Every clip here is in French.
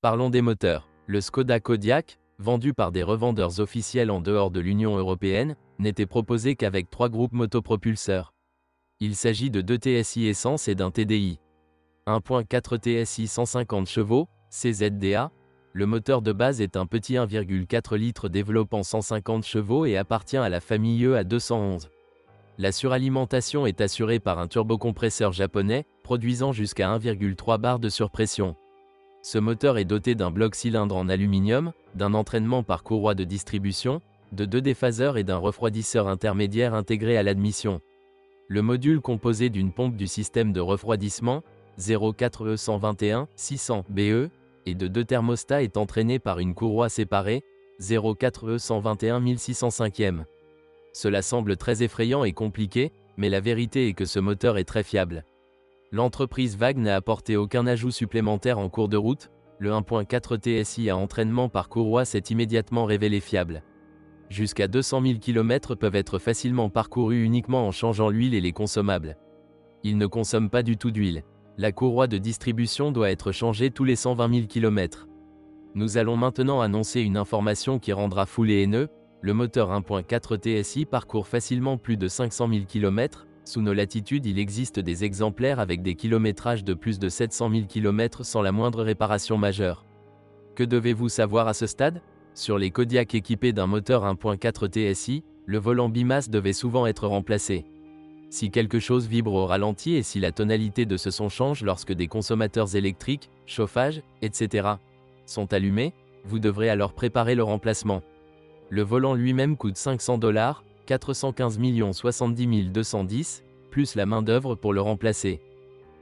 Parlons des moteurs. Le Škoda Kodiaq, vendu par des revendeurs officiels en dehors de l'Union européenne, n'était proposé qu'avec 3 groupes motopropulseurs. Il s'agit de 2 TSI essence et d'un TDI. 1.4 TSI 150 chevaux, CZDA. Le moteur de base est un petit 1,4 litres développant 150 chevaux et appartient à la famille EA211. La suralimentation est assurée par un turbocompresseur japonais, produisant jusqu'à 1,3 bar de surpression. Ce moteur est doté d'un bloc cylindre en aluminium, d'un entraînement par courroie de distribution, de 2 déphaseurs et d'un refroidisseur intermédiaire intégré à l'admission. Le module composé d'une pompe du système de refroidissement, 04E121-600 BE, et de 2 thermostats est entraîné par une courroie séparée, 04E121-1605. Cela semble très effrayant et compliqué, mais la vérité est que ce moteur est très fiable. L'entreprise VAG n'a apporté aucun ajout supplémentaire en cours de route, le 1.4 TSI à entraînement par courroie s'est immédiatement révélé fiable. Jusqu'à 200 000 km peuvent être facilement parcourus uniquement en changeant l'huile et les consommables. Il ne consomme pas du tout d'huile. La courroie de distribution doit être changée tous les 120 000 km. Nous allons maintenant annoncer une information qui rendra fou les haineux. Le moteur 1.4 TSI parcourt facilement plus de 500 000 km. Sous nos latitudes, il existe des exemplaires avec des kilométrages de plus de 700 000 km sans la moindre réparation majeure. Que devez-vous savoir à ce stade? Sur les Kodiaq équipés d'un moteur 1.4 TSI, le volant bimasse devait souvent être remplacé. Si quelque chose vibre au ralenti et si la tonalité de ce son change lorsque des consommateurs électriques, chauffage, etc. sont allumés, vous devrez alors préparer le remplacement. Le volant lui-même coûte $500, 415 070 210, plus la main-d'œuvre pour le remplacer.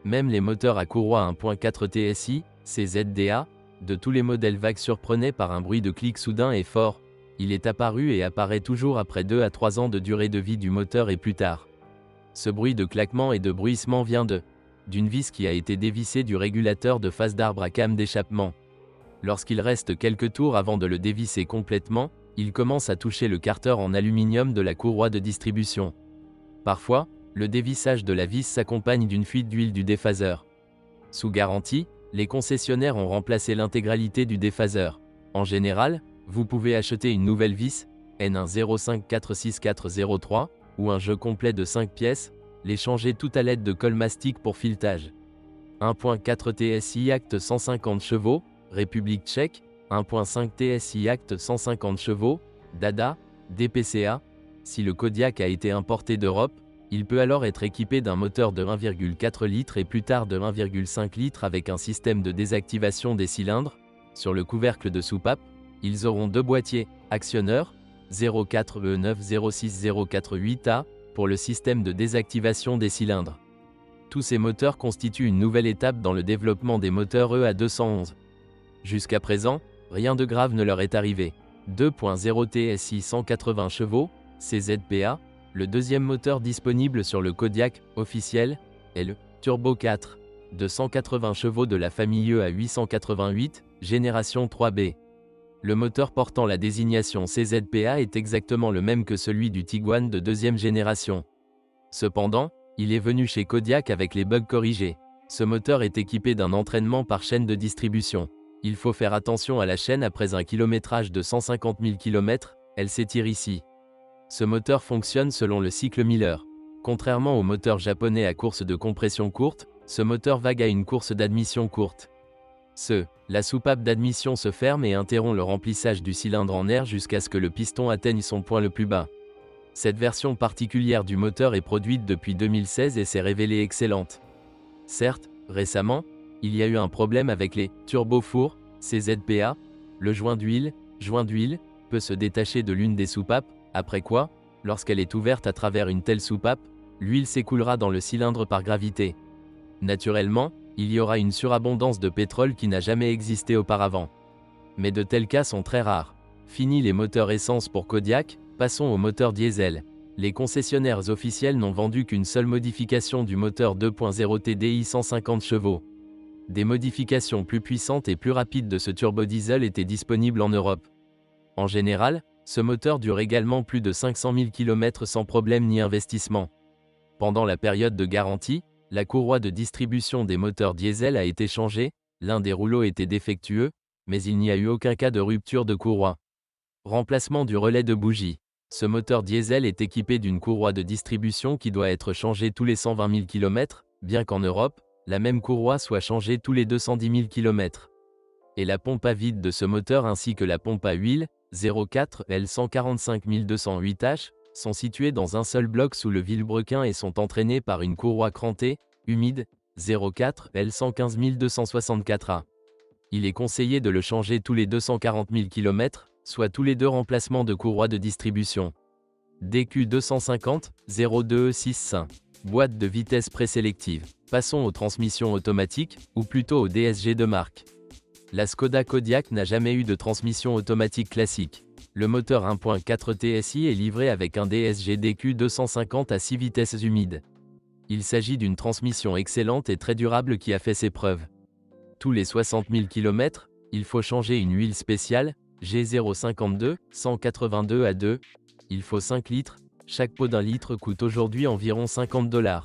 Même les moteurs à courroie 1.4 TSI, CZDA, de tous les modèles VAG surprenaient par un bruit de clic soudain et fort. Il est apparu et apparaît toujours après 2 à 3 ans de durée de vie du moteur et plus tard. Ce bruit de claquement et de bruissement vient d'une vis qui a été dévissée du régulateur de phase d'arbre à cam d'échappement. Lorsqu'il reste quelques tours avant de le dévisser complètement, il commence à toucher le carter en aluminium de la courroie de distribution. Parfois, le dévissage de la vis s'accompagne d'une fuite d'huile du déphaseur. Sous garantie, les concessionnaires ont remplacé l'intégralité du déphaseur. En général, vous pouvez acheter une nouvelle vis, N105464003, ou un jeu complet de 5 pièces, les changer tout à l'aide de colle mastic pour filetage. 1.4 TSI Act 150 chevaux, République tchèque, 1.5 TSI Act 150 chevaux, DADA, DPCA. Si le Kodiaq a été importé d'Europe, il peut alors être équipé d'un moteur de 1,4 litres et plus tard de 1,5 litres avec un système de désactivation des cylindres. Sur le couvercle de soupape, ils auront 2 boîtiers, actionneurs, 04E906048A, pour le système de désactivation des cylindres. Tous ces moteurs constituent une nouvelle étape dans le développement des moteurs EA211. Jusqu'à présent, rien de grave ne leur est arrivé. 2.0 TSI 180 chevaux, CZPA, le deuxième moteur disponible sur le Kodiaq officiel, est le Turbo 4, de 180 chevaux de la famille EA888, génération 3B. Le moteur portant la désignation CZPA est exactement le même que celui du Tiguan de deuxième génération. Cependant, il est venu chez Kodiaq avec les bugs corrigés. Ce moteur est équipé d'un entraînement par chaîne de distribution. Il faut faire attention à la chaîne après un kilométrage de 150 000 km, elle s'étire ici. Ce moteur fonctionne selon le cycle Miller. Contrairement au moteur japonais à course de compression courte, ce moteur VAG a une course d'admission courte. La soupape d'admission se ferme et interrompt le remplissage du cylindre en air jusqu'à ce que le piston atteigne son point le plus bas. Cette version particulière du moteur est produite depuis 2016 et s'est révélée excellente. Certes, récemment, il y a eu un problème avec les turbofours, CZPA. Le joint d'huile peut se détacher de l'une des soupapes, après quoi, lorsqu'elle est ouverte à travers une telle soupape, l'huile s'écoulera dans le cylindre par gravité. Naturellement, il y aura une surabondance de pétrole qui n'a jamais existé auparavant. Mais de tels cas sont très rares. Fini les moteurs essence pour Kodiaq, passons aux moteurs diesel. Les concessionnaires officiels n'ont vendu qu'une seule modification du moteur 2.0 TDI 150 chevaux. Des modifications plus puissantes et plus rapides de ce turbodiesel étaient disponibles en Europe. En général, ce moteur dure également plus de 500 000 km sans problème ni investissement. Pendant la période de garantie, la courroie de distribution des moteurs diesel a été changée, l'un des rouleaux était défectueux, mais il n'y a eu aucun cas de rupture de courroie. Remplacement du relais de bougie. Ce moteur diesel est équipé d'une courroie de distribution qui doit être changée tous les 120 000 km, bien qu'en Europe, la même courroie soit changée tous les 210 000 km. Et la pompe à vide de ce moteur ainsi que la pompe à huile, 04 L145 208H, sont situés dans un seul bloc sous le vilebrequin et sont entraînés par une courroie crantée, humide, 04 L115 264A. Il est conseillé de le changer tous les 240 000 km, soit tous les 2 remplacements de courroie de distribution. DQ 250 0265. Boîte de vitesse présélective. Passons aux transmissions automatiques, ou plutôt au DSG de marque. La Skoda Kodiaq n'a jamais eu de transmission automatique classique. Le moteur 1.4 TSI est livré avec un DSG DQ 250 à 6 vitesses humides. Il s'agit d'une transmission excellente et très durable qui a fait ses preuves. Tous les 60 000 km, il faut changer une huile spéciale, G052, 182 à 2. Il faut 5 litres, chaque pot d'1 litre coûte aujourd'hui environ $50.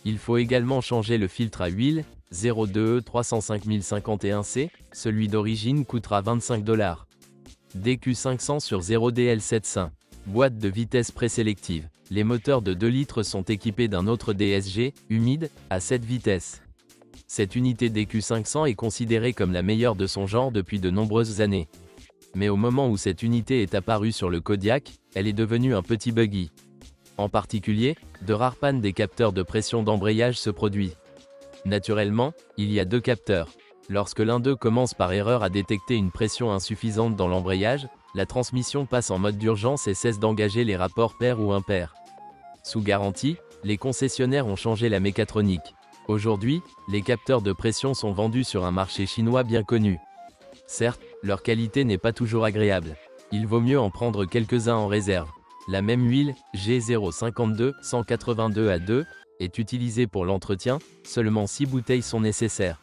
Il faut également changer le filtre à huile, 02 305 051C, celui d'origine coûtera $25. DQ500 sur 0DL75. Boîte de vitesse présélective. Les moteurs de 2 litres sont équipés d'un autre DSG, humide, à 7 vitesses. Cette unité DQ500 est considérée comme la meilleure de son genre depuis de nombreuses années. Mais au moment où cette unité est apparue sur le Kodiaq, elle est devenue un petit buggy. En particulier, de rares pannes des capteurs de pression d'embrayage se produisent. Naturellement, il y a 2 capteurs. Lorsque l'un d'eux commence par erreur à détecter une pression insuffisante dans l'embrayage, la transmission passe en mode d'urgence et cesse d'engager les rapports pair ou impair. Sous garantie, les concessionnaires ont changé la mécatronique. Aujourd'hui, les capteurs de pression sont vendus sur un marché chinois bien connu. Certes, leur qualité n'est pas toujours agréable. Il vaut mieux en prendre quelques-uns en réserve. La même huile, G052 182 à 2, est utilisée pour l'entretien, seulement 6 bouteilles sont nécessaires.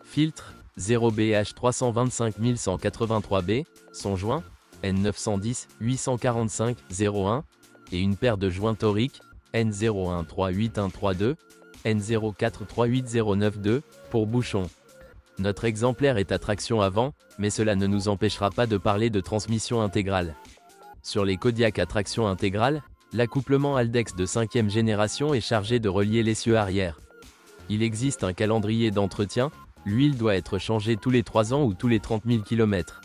Filtre, 0BH 325 183B, sont joints, N910 845 01, et une paire de joints toriques, N0138132, N0438092, pour bouchon. Notre exemplaire est à traction avant, mais cela ne nous empêchera pas de parler de transmission intégrale. Sur les Kodiaq à traction intégrale, l'accouplement Haldex de 5e génération est chargé de relier l'essieu arrière. Il existe un calendrier d'entretien, l'huile doit être changée tous les 3 ans ou tous les 30 000 km.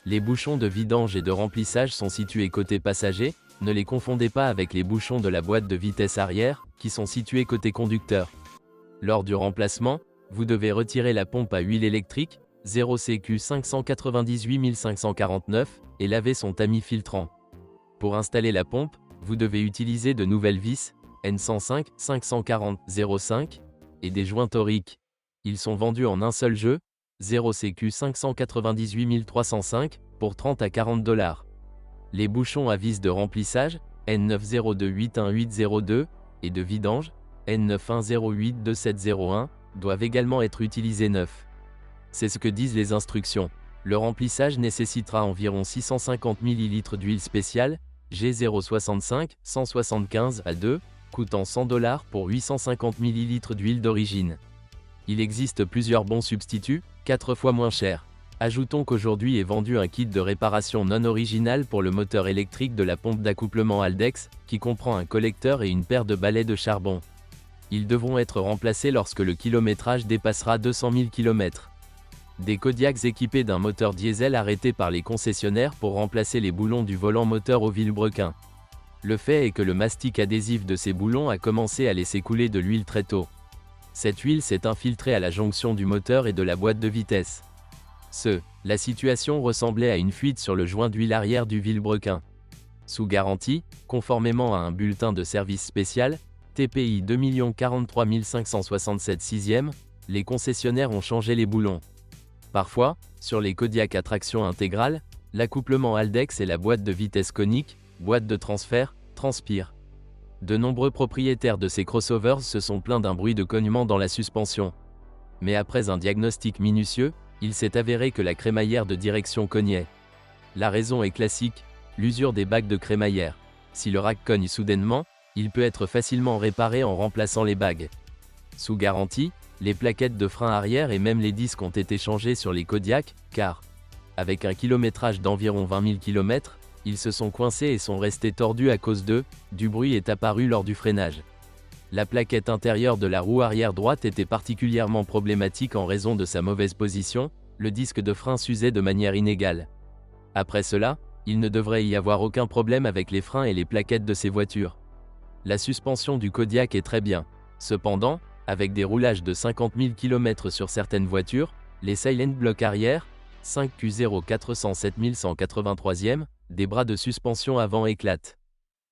Les bouchons de vidange et de remplissage sont situés côté passager, ne les confondez pas avec les bouchons de la boîte de vitesse arrière, qui sont situés côté conducteur. Lors du remplacement, vous devez retirer la pompe à huile électrique, 0CQ 598 549, et laver son tamis filtrant. Pour installer la pompe, vous devez utiliser de nouvelles vis, N105 540 05, et des joints toriques. Ils sont vendus en un seul jeu, 0CQ 598 305, pour 30 à $40. Les bouchons à vis de remplissage, N902810802, et de vidange, N91082701, doivent également être utilisés neufs. C'est ce que disent les instructions. Le remplissage nécessitera environ 650 ml d'huile spéciale, G065 175 à 2, coûtant $100 pour 850 ml d'huile d'origine. Il existe plusieurs bons substituts, 4 fois moins chers. Ajoutons qu'aujourd'hui est vendu un kit de réparation non original pour le moteur électrique de la pompe d'accouplement Haldex, qui comprend un collecteur et une paire de balais de charbon. Ils devront être remplacés lorsque le kilométrage dépassera 200 000 km. Des Kodiaks équipés d'un moteur diesel arrêtés par les concessionnaires pour remplacer les boulons du volant moteur au vilebrequin. Le fait est que le mastic adhésif de ces boulons a commencé à laisser couler de l'huile très tôt. Cette huile s'est infiltrée à la jonction du moteur et de la boîte de vitesse. La situation ressemblait à une fuite sur le joint d'huile arrière du vilebrequin. Sous garantie, conformément à un bulletin de service spécial, TPI 2 043 567 6e, les concessionnaires ont changé les boulons. Parfois, sur les Kodiaq à traction intégrale, l'accouplement Haldex et la boîte de vitesse conique, boîte de transfert, transpirent. De nombreux propriétaires de ces crossovers se sont plaints d'un bruit de cognement dans la suspension. Mais après un diagnostic minutieux, il s'est avéré que la crémaillère de direction cognait. La raison est classique, l'usure des bagues de crémaillère. Si le rack cogne soudainement, il peut être facilement réparé en remplaçant les bagues. Sous garantie, Les plaquettes de frein arrière et même les disques ont été changés sur les Kodiaq, car, avec un kilométrage d'environ 20 000 km, ils se sont coincés et sont restés tordus à cause du bruit est apparu lors du freinage. La plaquette intérieure de la roue arrière droite était particulièrement problématique en raison de sa mauvaise position, le disque de frein s'usait de manière inégale. Après cela, il ne devrait y avoir aucun problème avec les freins et les plaquettes de ces voitures. La suspension du Kodiaq est très bien. Cependant, avec des roulages de 50 000 km sur certaines voitures, les Silent Block arrière, 5Q0 407 183e, des bras de suspension avant éclatent.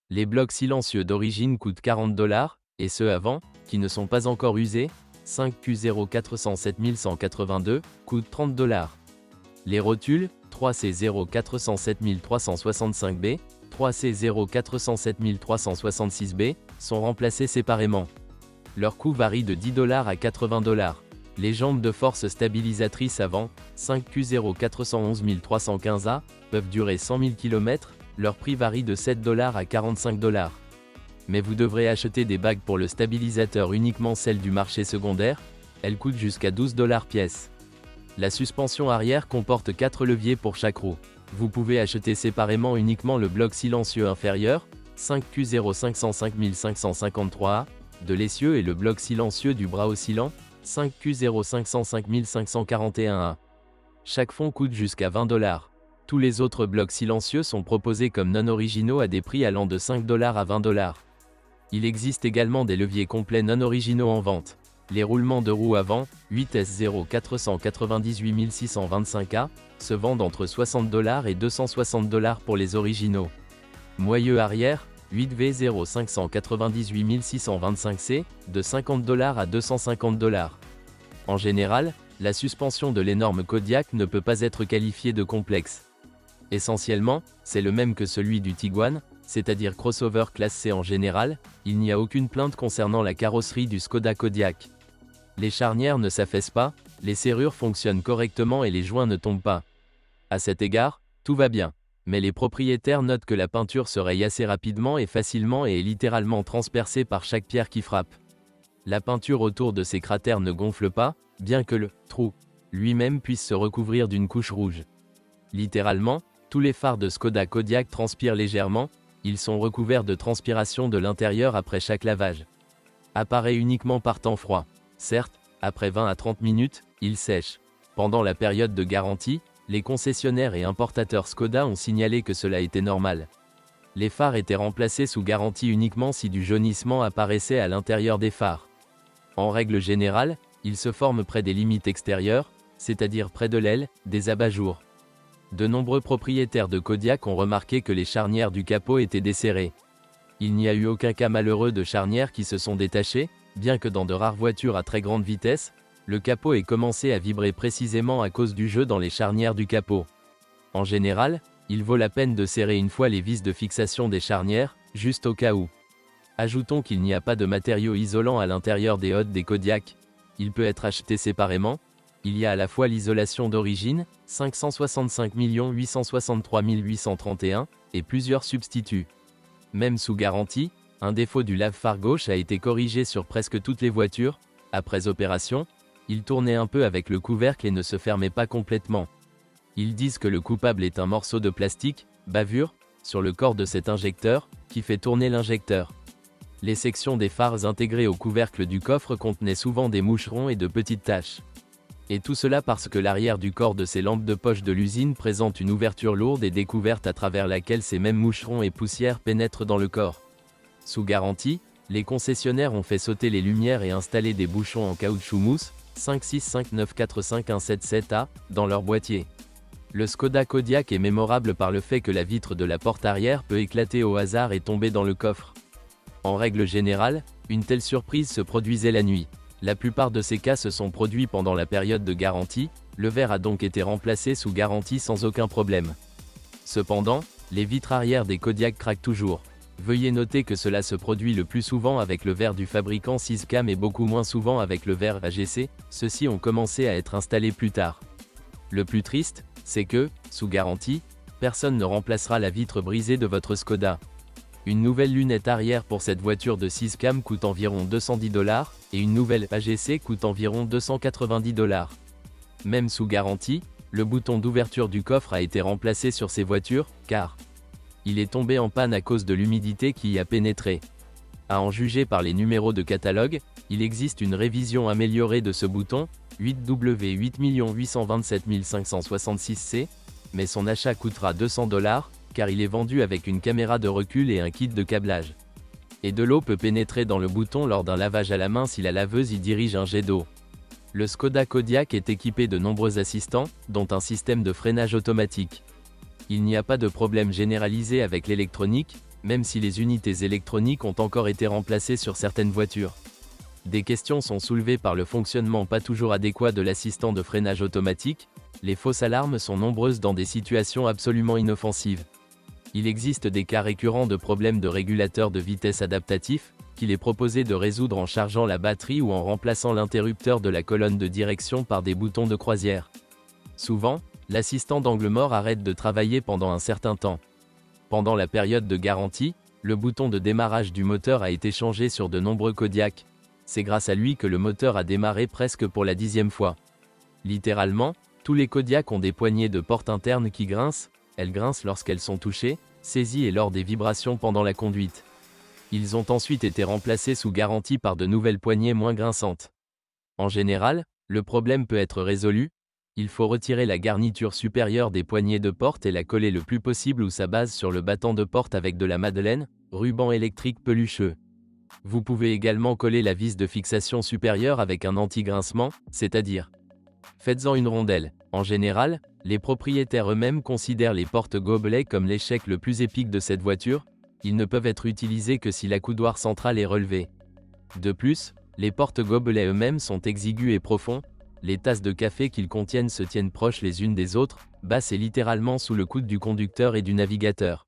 Les blocs silencieux d'origine coûtent $40, et ceux avant, qui ne sont pas encore usés, 5Q0 407 182, coûtent $30. Les rotules, 3C0 407 365B, 3C0 407 366B, sont remplacés séparément. Leur coût varie de $10 à $80. Les jambes de force stabilisatrices avant, 5Q0 411 315A, peuvent durer 100 000 km, leur prix varie de $7 à $45. Mais vous devrez acheter des bagues pour le stabilisateur uniquement celles du marché secondaire, elles coûtent jusqu'à $12 pièce. La suspension arrière comporte 4 leviers pour chaque roue. Vous pouvez acheter séparément uniquement le bloc silencieux inférieur, 5Q0 505 553A, de l'essieu et le bloc silencieux du bras oscillant, 5Q0 505 541A. Chaque fond coûte jusqu'à $20. Tous les autres blocs silencieux sont proposés comme non originaux à des prix allant de $5 à $20. Il existe également des leviers complets non originaux en vente. Les roulements de roues avant, 8S0 498 625A, se vendent entre $60 et $260 pour les originaux. Moyeu arrière, 8V0 598 625C, de $50 à $250. En général, la suspension de l'énorme Kodiaq ne peut pas être qualifiée de complexe. Essentiellement, c'est le même que celui du Tiguan, c'est-à-dire crossover classe C en général, il n'y a aucune plainte concernant la carrosserie du Skoda Kodiaq. Les charnières ne s'affaissent pas, les serrures fonctionnent correctement et les joints ne tombent pas. À cet égard, tout va bien. Mais les propriétaires notent que la peinture se raye assez rapidement et facilement et est littéralement transpercée par chaque pierre qui frappe. La peinture autour de ces cratères ne gonfle pas, bien que le trou lui-même puisse se recouvrir d'une couche rouge. Littéralement, tous les phares de Skoda Kodiaq transpirent légèrement, ils sont recouverts de transpiration de l'intérieur après chaque lavage. Apparaît uniquement par temps froid. Certes, après 20 à 30 minutes, il sèche. Pendant la période de garantie, les concessionnaires et importateurs Skoda ont signalé que cela était normal. Les phares étaient remplacés sous garantie uniquement si du jaunissement apparaissait à l'intérieur des phares. En règle générale, ils se forment près des limites extérieures, c'est-à-dire près de l'aile, des abat-jours. De nombreux propriétaires de Kodiaq ont remarqué que les charnières du capot étaient desserrées. Il n'y a eu aucun cas malheureux de charnières qui se sont détachées, bien que dans de rares voitures à très grande vitesse, le capot ait commencé à vibrer précisément à cause du jeu dans les charnières du capot. En général, il vaut la peine de serrer une fois les vis de fixation des charnières, juste au cas où. Ajoutons qu'il n'y a pas de matériau isolant à l'intérieur des hôtes des Kodiaq. Il peut être acheté séparément. Il y a à la fois l'isolation d'origine, 565 863 831, et plusieurs substituts. Même sous garantie, un défaut du lave-phare gauche a été corrigé sur presque toutes les voitures. Après opération, il tournait un peu avec le couvercle et ne se fermait pas complètement. Ils disent que le coupable est un morceau de plastique, bavure, sur le corps de cet injecteur, qui fait tourner l'injecteur. Les sections des phares intégrées au couvercle du coffre contenaient souvent des moucherons et de petites taches. Et tout cela parce que l'arrière du corps de ces lampes de poche de l'usine présente une ouverture lourde et découverte à travers laquelle ces mêmes moucherons et poussières pénètrent dans le corps. Sous garantie, les concessionnaires ont fait sauter les lumières et installé des bouchons en caoutchouc mousse, 565945177A, dans leur boîtier. Le Skoda Kodiaq est mémorable par le fait que la vitre de la porte arrière peut éclater au hasard et tomber dans le coffre. En règle générale, une telle surprise se produisait la nuit. La plupart de ces cas se sont produits pendant la période de garantie, le verre a donc été remplacé sous garantie sans aucun problème. Cependant, les vitres arrière des Kodiaq craquent toujours. Veuillez noter que cela se produit le plus souvent avec le verre du fabricant Siscam et beaucoup moins souvent avec le verre AGC, ceux-ci ont commencé à être installés plus tard. Le plus triste, c'est que, sous garantie, personne ne remplacera la vitre brisée de votre Skoda. Une nouvelle lunette arrière pour cette voiture de 6 cam coûte environ 210 $, et une nouvelle AGC coûte environ 290 $. Même sous garantie, le bouton d'ouverture du coffre a été remplacé sur ces voitures, car il est tombé en panne à cause de l'humidité qui y a pénétré. À en juger par les numéros de catalogue, il existe une révision améliorée de ce bouton, 8W8827566C, mais son achat coûtera 200 $, car il est vendu avec une caméra de recul et un kit de câblage. Et de l'eau peut pénétrer dans le bouton lors d'un lavage à la main si la laveuse y dirige un jet d'eau. Le Škoda Kodiaq est équipé de nombreux assistants, dont un système de freinage automatique. Il n'y a pas de problème généralisé avec l'électronique, même si les unités électroniques ont encore été remplacées sur certaines voitures. Des questions sont soulevées par le fonctionnement pas toujours adéquat de l'assistant de freinage automatique. Les fausses alarmes sont nombreuses dans des situations absolument inoffensives. Il existe des cas récurrents de problèmes de régulateur de vitesse adaptatif, qu'il est proposé de résoudre en chargeant la batterie ou en remplaçant l'interrupteur de la colonne de direction par des boutons de croisière. Souvent, l'assistant d'angle mort arrête de travailler pendant un certain temps. Pendant la période de garantie, le bouton de démarrage du moteur a été changé sur de nombreux Kodiaq. C'est grâce à lui que le moteur a démarré presque pour la 10e fois. Littéralement, tous les Kodiaq ont des poignées de porte internes qui grincent. Elles grincent lorsqu'elles sont touchées, saisies et lors des vibrations pendant la conduite. Ils ont ensuite été remplacés sous garantie par de nouvelles poignées moins grinçantes. En général, le problème peut être résolu. Il faut retirer la garniture supérieure des poignées de porte et la coller le plus possible ou sa base sur le battant de porte avec de la madeleine, ruban électrique pelucheux. Vous pouvez également coller la vis de fixation supérieure avec un anti-grincement, c'est-à-dire faites-en une rondelle. En général, les propriétaires eux-mêmes considèrent les porte-gobelets comme l'échec le plus épique de cette voiture. Ils ne peuvent être utilisés que si l'accoudoir central est relevé. De plus, les porte-gobelets eux-mêmes sont exigus et profonds. Les tasses de café qu'ils contiennent se tiennent proches les unes des autres, basses et littéralement sous le coude du conducteur et du navigateur.